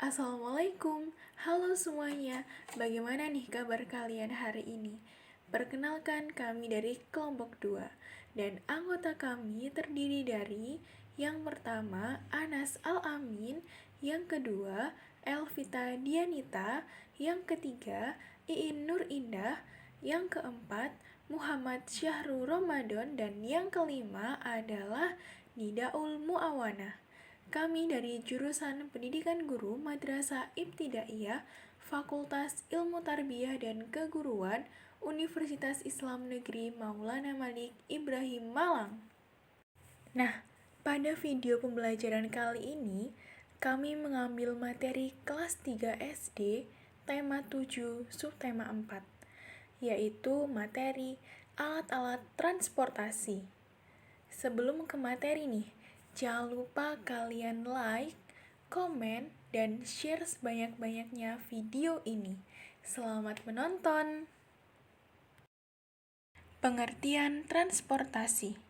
Assalamualaikum, halo semuanya. Bagaimana nih kabar kalian hari ini? Perkenalkan kami dari kelompok 2 dan anggota kami terdiri dari yang pertama Anas Al-Amin, yang kedua Elvita Dianita, yang ketiga Iin Nur Indah, yang keempat Muhammad Syahrul Ramadan, dan yang kelima adalah Nidaul Muawanah. Kami dari jurusan Pendidikan Guru Madrasah Ibtidaiyah, Fakultas Ilmu Tarbiyah dan Keguruan, Universitas Islam Negeri Maulana Malik Ibrahim Malang. Nah, pada video pembelajaran kali ini, kami mengambil materi kelas 3 SD, tema 7, subtema 4, yaitu materi alat-alat transportasi. Sebelum ke materi nih, jangan lupa kalian like, komen, dan share sebanyak-banyaknya video ini. Selamat menonton! Pengertian transportasi.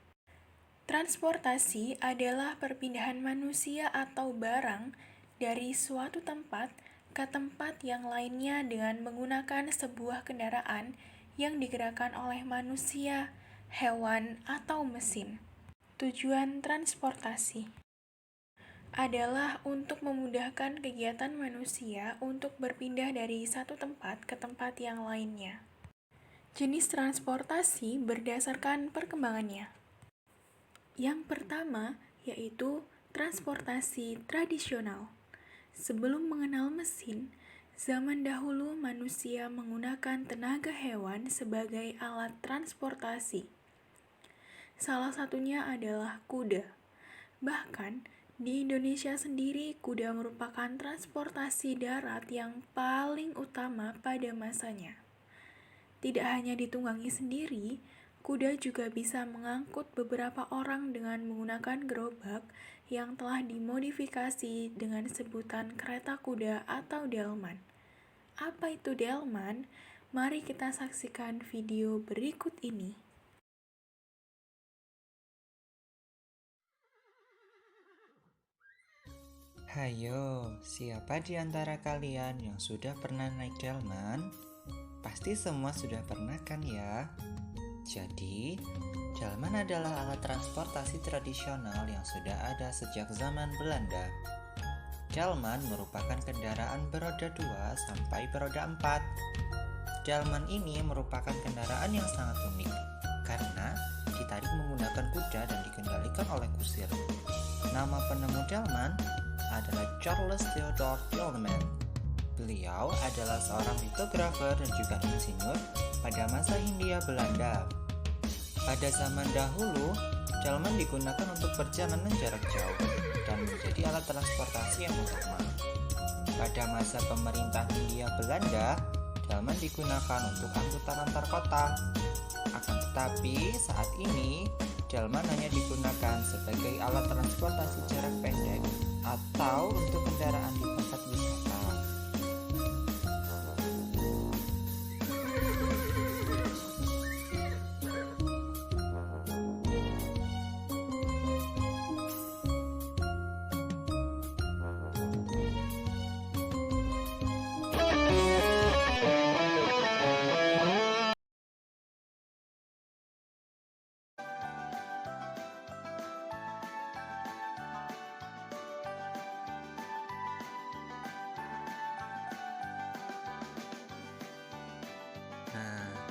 Transportasi adalah perpindahan manusia atau barang dari suatu tempat ke tempat yang lainnya dengan menggunakan sebuah kendaraan yang digerakkan oleh manusia, hewan, atau mesin. Tujuan transportasi adalah untuk memudahkan kegiatan manusia untuk berpindah dari satu tempat ke tempat yang lainnya. Jenis transportasi berdasarkan perkembangannya. Yang pertama yaitu transportasi tradisional. Sebelum mengenal mesin, zaman dahulu manusia menggunakan tenaga hewan sebagai alat transportasi. Salah satunya adalah kuda. Bahkan, di Indonesia sendiri, kuda merupakan transportasi darat yang paling utama pada masanya. Tidak hanya ditunggangi sendiri, kuda juga bisa mengangkut beberapa orang dengan menggunakan gerobak yang telah dimodifikasi dengan sebutan kereta kuda atau delman. Apa itu delman? Mari kita saksikan video berikut ini. Hayo, siapa di antara kalian yang sudah pernah naik delman? Pasti semua sudah pernah kan ya? Jadi, delman adalah alat transportasi tradisional yang sudah ada sejak zaman Belanda. Delman merupakan kendaraan beroda 2 sampai beroda 4. Delman ini merupakan kendaraan yang sangat unik karena ditarik menggunakan kuda dan dikendalikan oleh kusir. Nama penemu delman adalah Charles Theodore Delman. Beliau adalah seorang litografer dan juga insinyur pada masa Hindia Belanda. Pada zaman dahulu, delman digunakan untuk perjalanan jarak jauh dan menjadi alat transportasi yang utama. Pada masa pemerintah Hindia Belanda, delman digunakan untuk angkutan antar kota. Akan tetapi, saat ini, delman hanya digunakan sebagai alat transportasi jarak pendek atau untuk kendaraan di tempat wisata.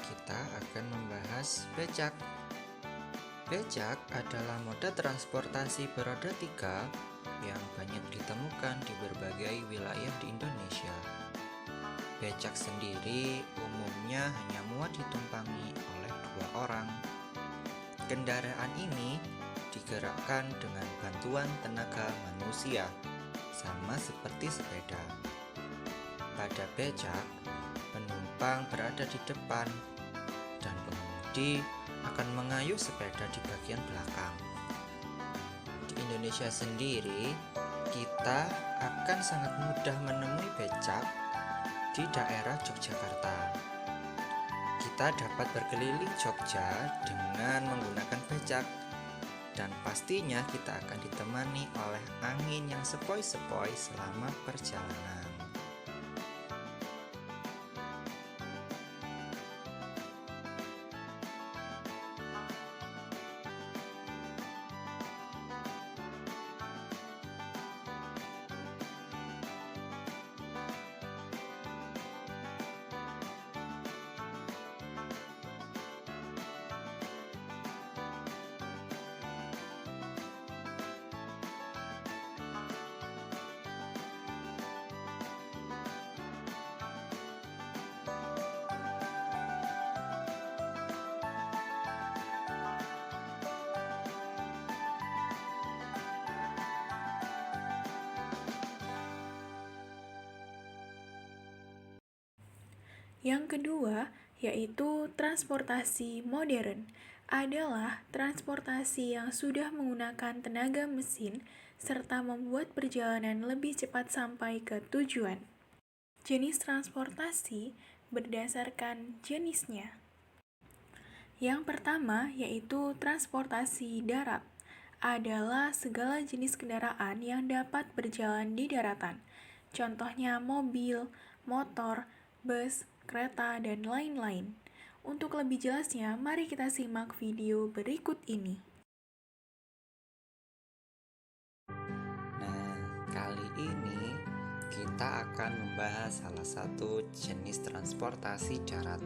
Kita akan membahas becak. Becak adalah moda transportasi beroda 3 yang banyak ditemukan di berbagai wilayah di Indonesia. Becak sendiri umumnya hanya muat ditumpangi oleh 2 orang. Kendaraan ini digerakkan dengan bantuan tenaga manusia, sama seperti sepeda. Pada becak, penumpang berada di depan dan pengemudi akan mengayuh sepeda di bagian belakang. Di Indonesia sendiri, kita akan sangat mudah menemui becak di daerah Yogyakarta. Kita dapat berkeliling Jogja dengan menggunakan becak, dan pastinya kita akan ditemani oleh angin yang sepoi-sepoi selama perjalanan. Yang kedua, yaitu transportasi modern, adalah transportasi yang sudah menggunakan tenaga mesin serta membuat perjalanan lebih cepat sampai ke tujuan. Jenis transportasi berdasarkan jenisnya. Yang pertama yaitu transportasi darat, adalah segala jenis kendaraan yang dapat berjalan di daratan. Contohnya mobil, motor, bus, kereta, dan lain-lain. Untuk lebih jelasnya, mari kita simak video berikut ini. Nah, kali ini kita akan membahas salah satu jenis transportasi darat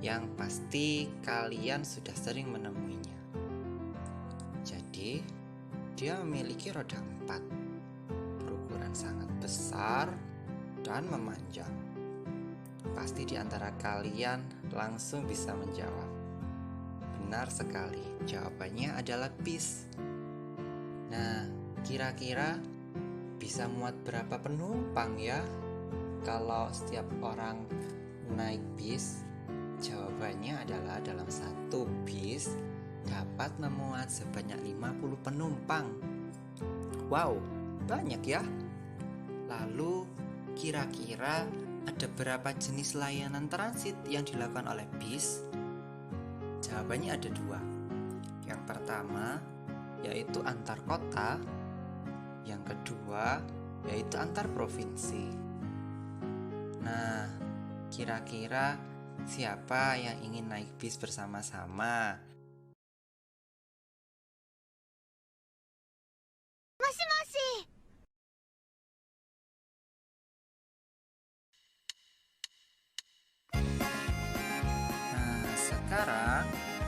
yang pasti kalian sudah sering menemuinya. Jadi, dia memiliki roda 4, berukuran sangat besar dan memanjang. Pasti di antara kalian langsung bisa menjawab. Benar sekali, jawabannya adalah bis. Nah, kira-kira bisa muat berapa penumpang ya? Kalau setiap orang naik bis, jawabannya adalah dalam satu bis dapat memuat sebanyak 50 penumpang. Wow, banyak ya. Lalu, kira-kira ada berapa jenis layanan transit yang dilakukan oleh bis? Jawabannya ada 2. Yang pertama, yaitu antar kota. Yang kedua, yaitu antar provinsi. Nah, kira-kira siapa yang ingin naik bis bersama-sama? Nah, sekarang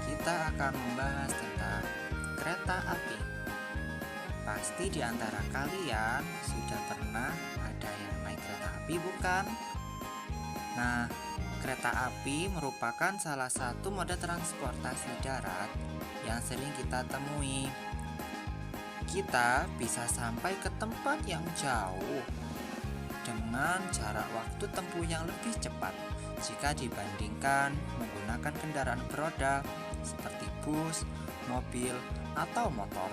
kita akan membahas tentang kereta api. Pasti di antara kalian sudah pernah ada yang naik kereta api, bukan? Nah, kereta api merupakan salah satu moda transportasi darat yang sering kita temui. Kita bisa sampai ke tempat yang jauh dengan jarak waktu tempuh yang lebih cepat jika dibandingkan menggunakan kendaraan beroda seperti bus, mobil, atau motor.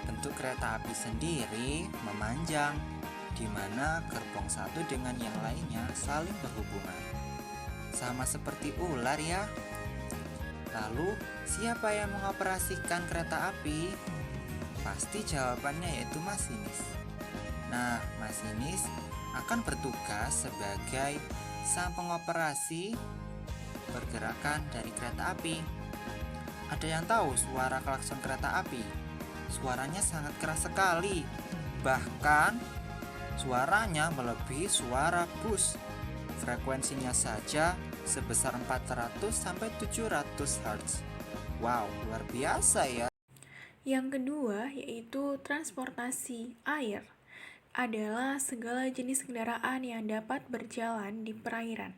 Bentuk kereta api sendiri memanjang, di mana gerbong satu dengan yang lainnya saling berhubungan. Sama seperti ular ya. Lalu, siapa yang mengoperasikan kereta api? Pasti jawabannya yaitu masinis. Nah, masinis akan bertugas sebagai sang pengoperasi pergerakan dari kereta api. Ada yang tahu suara klakson kereta api? Suaranya sangat keras sekali. Bahkan suaranya melebihi suara bus. Frekuensinya saja sebesar 400 sampai 700 Hz. Wow, luar biasa ya. Yang kedua yaitu transportasi air, adalah segala jenis kendaraan yang dapat berjalan di perairan.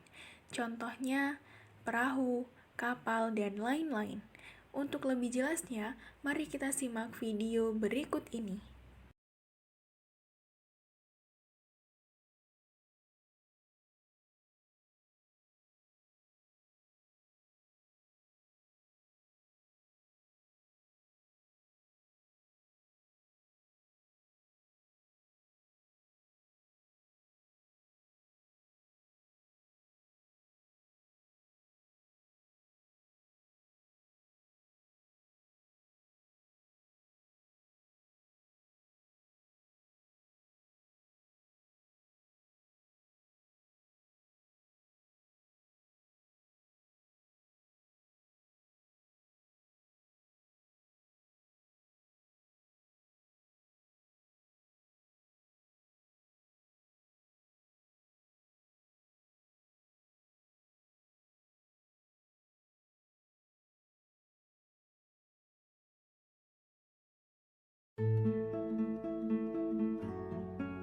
Contohnya perahu, kapal, dan lain-lain. Untuk lebih jelasnya, mari kita simak video berikut ini.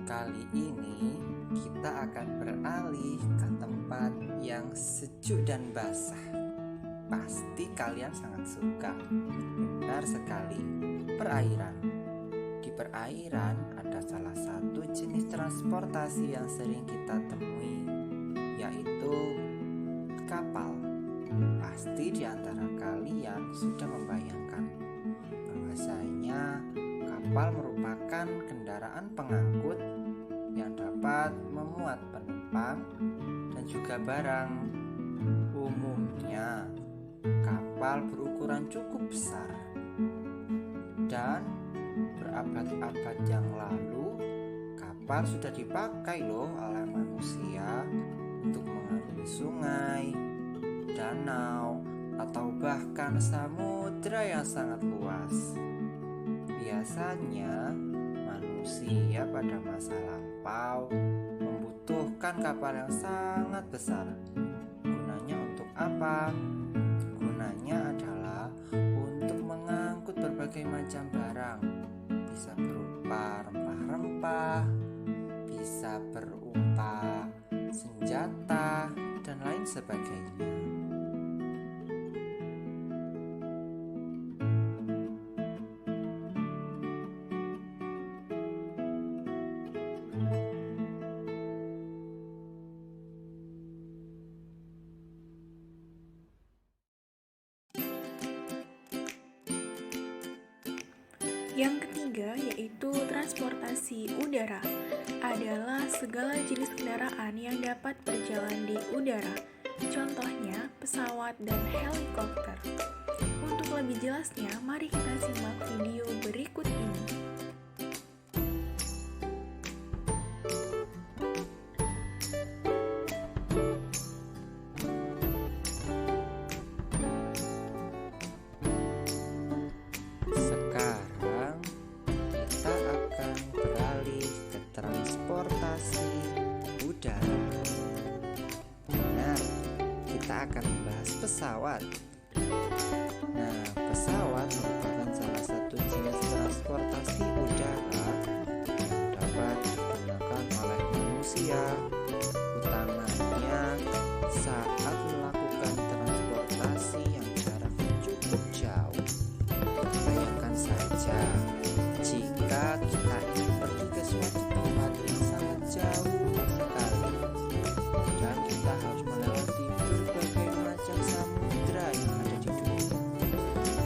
Kali ini kita akan beralih ke tempat yang sejuk dan basah. Pasti kalian sangat suka. Benar sekali, perairan. Di perairan ada salah satu jenis transportasi yang sering kita temui, yaitu kapal. Pasti di antara kalian sudah membayangkan bahwasanya kapal merupakan kendaraan pengangkut yang dapat memuat penumpang dan juga barang. Umumnya, kapal berukuran cukup besar dan berabad-abad yang lalu kapal sudah dipakai loh oleh manusia untuk mengarungi sungai, danau, atau bahkan samudra yang sangat luas. Biasanya manusia pada masa lampau membutuhkan kapal yang sangat besar. Gunanya untuk apa? Gunanya adalah untuk mengangkut berbagai macam barang. Bisa berupa rempah-rempah, bisa berupa senjata, dan lain sebagainya. Yang ketiga yaitu transportasi udara adalah segala jenis kendaraan yang dapat berjalan di udara. Contohnya pesawat dan helikopter. Untuk lebih jelasnya, mari kita simak video berikut ini. Sekarang kita akan beralih ke transportasi udara. Benar, kita akan membahas pesawat. Nah, pesawat merupakan salah satu jenis transportasi udara yang dapat digunakan oleh manusia, utamanya saat melakukan transportasi yang jaraknya cukup jauh. Bayangkan saja, jika kita ingin pergi ke suatu tempat yang sangat jauh sekali dan kita harus melewati berbagai macam samudra yang ada di dunia,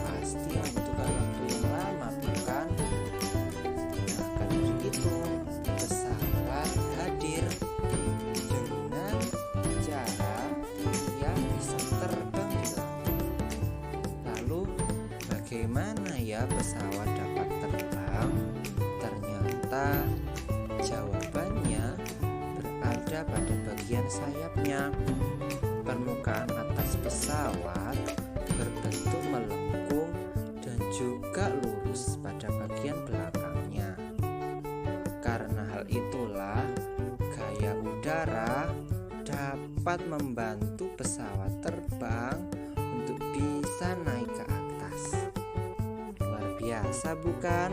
pasti membutuhkan waktu yang lama, bukan? Nah, karena itu pesawat hadir dengan cara ia bisa terbang di langit. Lalu bagaimana ya pesawat dapat terbang? Ternyata jawabannya berada pada bagian sayapnya. Permukaan atas pesawat berbentuk melengkung dan juga lurus pada bagian belakangnya. Karena hal itulah, gaya udara dapat membantu pesawat terbang untuk bisa naik ke atas. Luar biasa, bukan?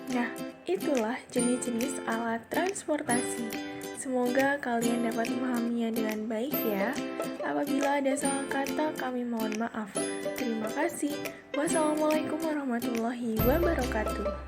Nah, itulah jenis-jenis alat transportasi. Semoga kalian dapat memahaminya dengan baik ya. Apabila ada salah kata, kami mohon maaf. Terima kasih. Wassalamualaikum warahmatullahi wabarakatuh.